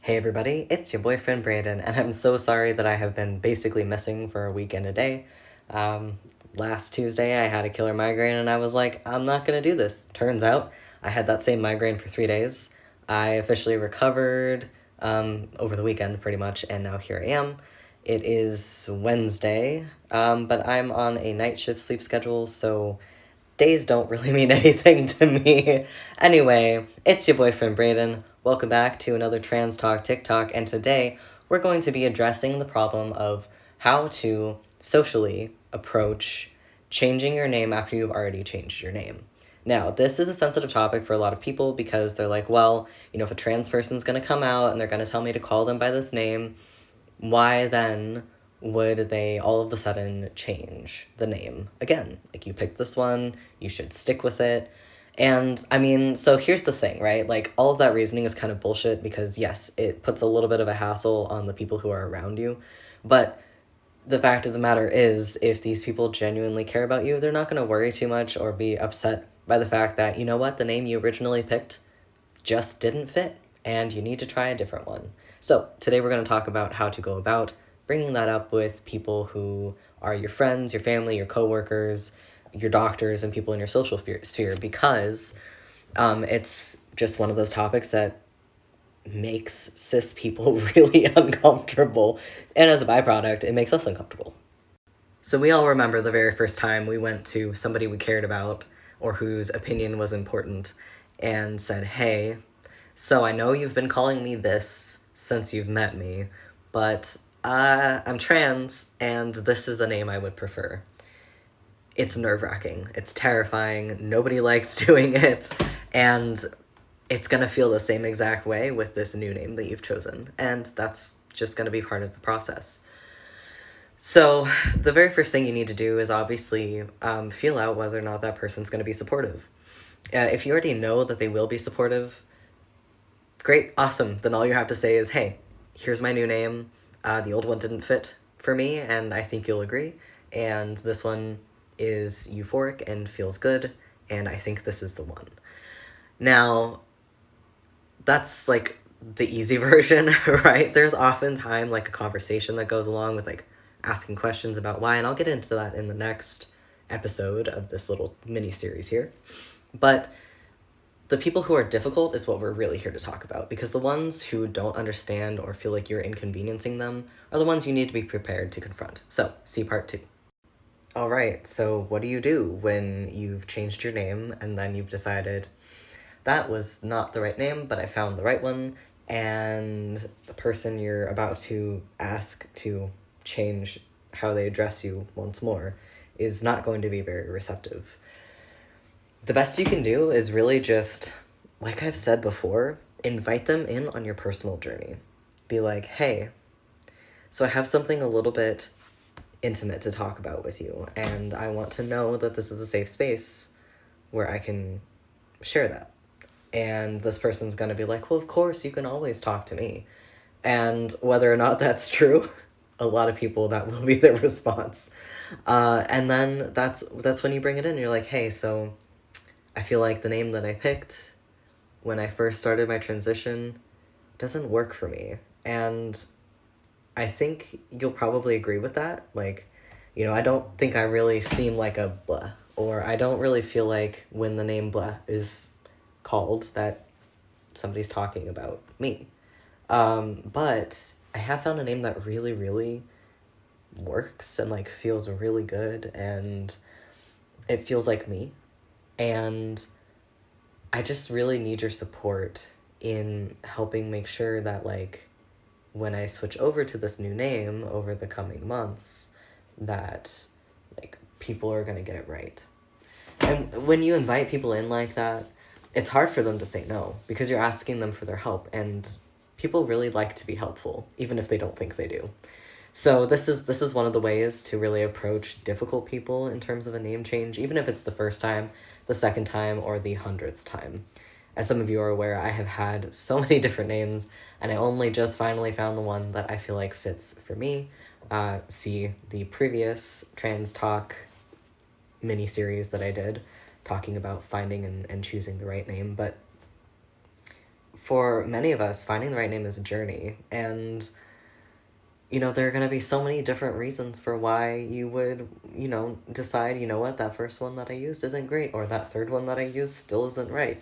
Hey everybody, it's your boyfriend Brandon, and I'm so sorry that I have been basically missing for a week and a day. Um, Last Tuesday I had a killer migraine and I was like, I'm not gonna do this. Turns out I had that same migraine for 3 days. I officially recovered over the weekend pretty much, and now here I am. It is Wednesday, but I'm on a night shift sleep schedule, so days don't really mean anything to me. Anyway, it's your boyfriend Brayden. Welcome back to another Trans Talk TikTok, and today we're going to be addressing the problem of how to socially approach changing your name after you've already changed your name. Now, this is a sensitive topic for a lot of people because they're like, well, if a trans person's gonna come out and they're gonna tell me to call them by this name, why then would they all of a sudden change the name again? Like, you picked this one, you should stick with it. And I mean, so here's the thing, right? Like, all of that reasoning is kind of bullshit because, yes, it puts a little bit of a hassle on the people who are around you. But the fact of the matter is, if these people genuinely care about you, they're not going to worry too much or be upset by the fact that, you know what, the name you originally picked just didn't fit and you need to try a different one. So today we're going to talk about how to go about bringing that up with people who are your friends, your family, your coworkers, your doctors, and people in your social sphere because it's just one of those topics that makes cis people really uncomfortable. And as a byproduct, it makes us uncomfortable. So we all remember the very first time we went to somebody we cared about or whose opinion was important and said, hey, so I know you've been calling me this since you've met me, but I'm trans and this is a name I would prefer. It's nerve-wracking. It's terrifying. Nobody likes doing it. And it's going to feel the same exact way with this new name that you've chosen. And that's just going to be part of the process. So the very first thing you need to do is obviously feel out whether or not that person's going to be supportive. If you already know that they will be supportive, great, awesome. Then all you have to say is, hey, here's my new name. The old one didn't fit for me, and I think you'll agree. And this one is euphoric and feels good, and I think this is the one. Now, that's like the easy version, right? There's oftentimes like a conversation that goes along with like asking questions about why, and I'll get into that in the next episode of this little mini series here. But the people who are difficult is what we're really here to talk about, because the ones who don't understand or feel like you're inconveniencing them are the ones you need to be prepared to confront. So, see part 2. All right, so what do you do when you've changed your name and then you've decided that was not the right name, but I found the right one, and the person you're about to ask to change how they address you once more is not going to be very receptive? The best you can do is really just, like I've said before, invite them in on your personal journey. Be like, hey, so I have something a little bit intimate to talk about with you, and I want to know that this is a safe space where I can share that. And this person's gonna be like, well, of course, you can always talk to me. And whether or not that's true, a lot of people, that will be their response. And then that's when you bring it in. You're like, hey, so I feel like the name that I picked when I first started my transition doesn't work for me. And I think you'll probably agree with that. Like, I don't think I really seem like a blah, or I don't really feel like when the name blah is called that somebody's talking about me. But I have found a name that really, really works and like feels really good, and it feels like me. And I just really need your support in helping make sure that like when I switch over to this new name over the coming months, that like people are gonna get it right. And when you invite people in like that, it's hard for them to say no because you're asking them for their help, and people really like to be helpful, even if they don't think they do. So this is one of the ways to really approach difficult people in terms of a name change, even if it's the first time, the second time, or the 100th time. As some of you are aware, I have had so many different names, and I only just finally found the one that I feel like fits for me. See the previous Trans Talk mini-series that I did, talking about finding and choosing the right name. But for many of us, finding the right name is a journey. And, there are going to be so many different reasons for why you would, decide, what, that first one that I used isn't great, or that third one that I used still isn't right.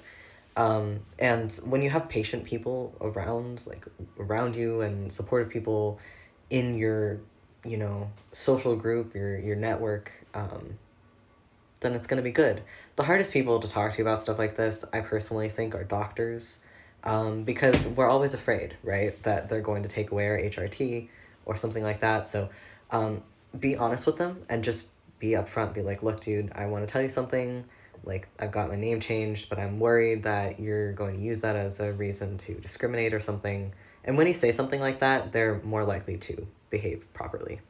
And when you have patient people around you, and supportive people in your, social group, your network, then it's going to be good. The hardest people to talk to about stuff like this, I personally think, are doctors, because we're always afraid, right, that they're going to take away our HRT or something like that. So be honest with them and just be upfront. Be like, look, dude, I want to tell you something. Like, I've got my name changed, but I'm worried that you're going to use that as a reason to discriminate or something. And when you say something like that, they're more likely to behave properly.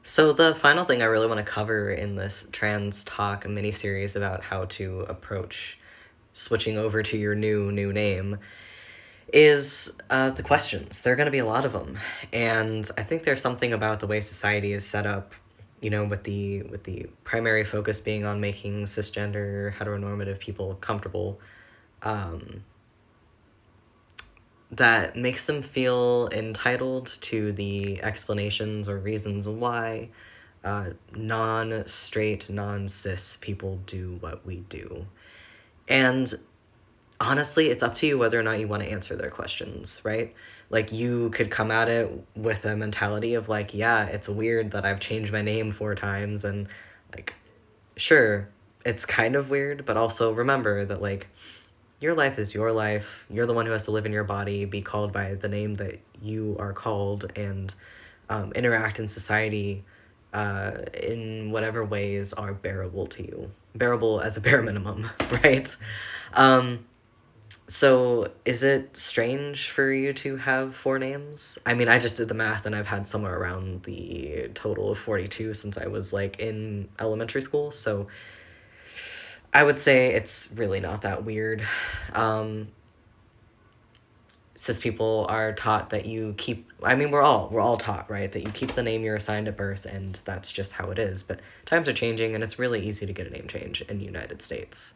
So the final thing I really want to cover in this trans talk mini series about how to approach switching over to your new name is the questions. There are going to be a lot of them, and I think there's something about the way society is set up, with the primary focus being on making cisgender heteronormative people comfortable, that makes them feel entitled to the explanations or reasons why non-straight, non-cis people do what we do. And honestly, it's up to you whether or not you want to answer their questions, right? Like, you could come at it with a mentality of like, yeah, it's weird that I've changed my name 4 times, and like, sure, it's kind of weird, but also remember that like, your life is your life. You're the one who has to live in your body, be called by the name that you are called, and interact in society in whatever ways are bearable to you. Bearable as a bare minimum, right? So is it strange for you to have 4 names? I mean, I just did the math, and I've had somewhere around the total of 42 since I was like in elementary school. So I would say it's really not that weird. Cis people are taught that you keep, I mean, we're all taught, right, that you keep the name you're assigned at birth, and that's just how it is. But times are changing, and it's really easy to get a name change in the United States.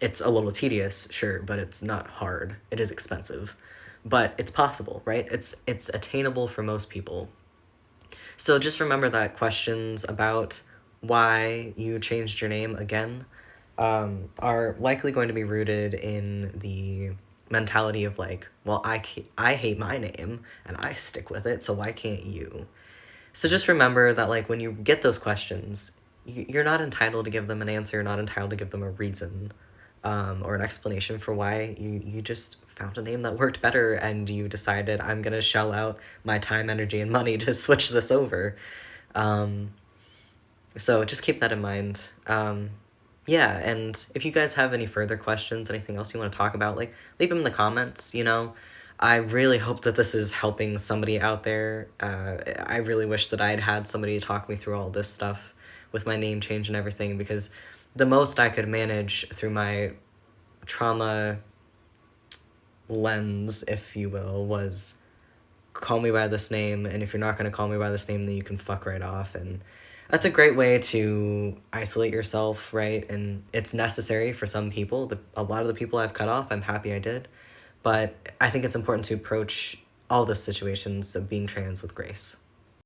It's a little tedious, sure, but it's not hard. It is expensive, but it's possible, right? It's attainable for most people. So just remember that questions about why you changed your name again are likely going to be rooted in the mentality of like, well, I hate my name and I stick with it, so why can't you? So just remember that like, when you get those questions, you're not entitled to give them an answer. You're not entitled to give them a reason or an explanation for why you just found a name that worked better, and you decided, I'm going to shell out my time, energy, and money to switch this over. So just keep that in mind. Yeah, and if you guys have any further questions, anything else you want to talk about, like, leave them in the comments, I really hope that this is helping somebody out there. I really wish that I had had somebody to talk me through all this stuff with my name change and everything, because the most I could manage through my trauma lens, if you will, was call me by this name, and if you're not going to call me by this name, then you can fuck right off. And that's a great way to isolate yourself, right? And it's necessary for some people. A lot of the people I've cut off, I'm happy I did. But I think it's important to approach all the situations of being trans with grace.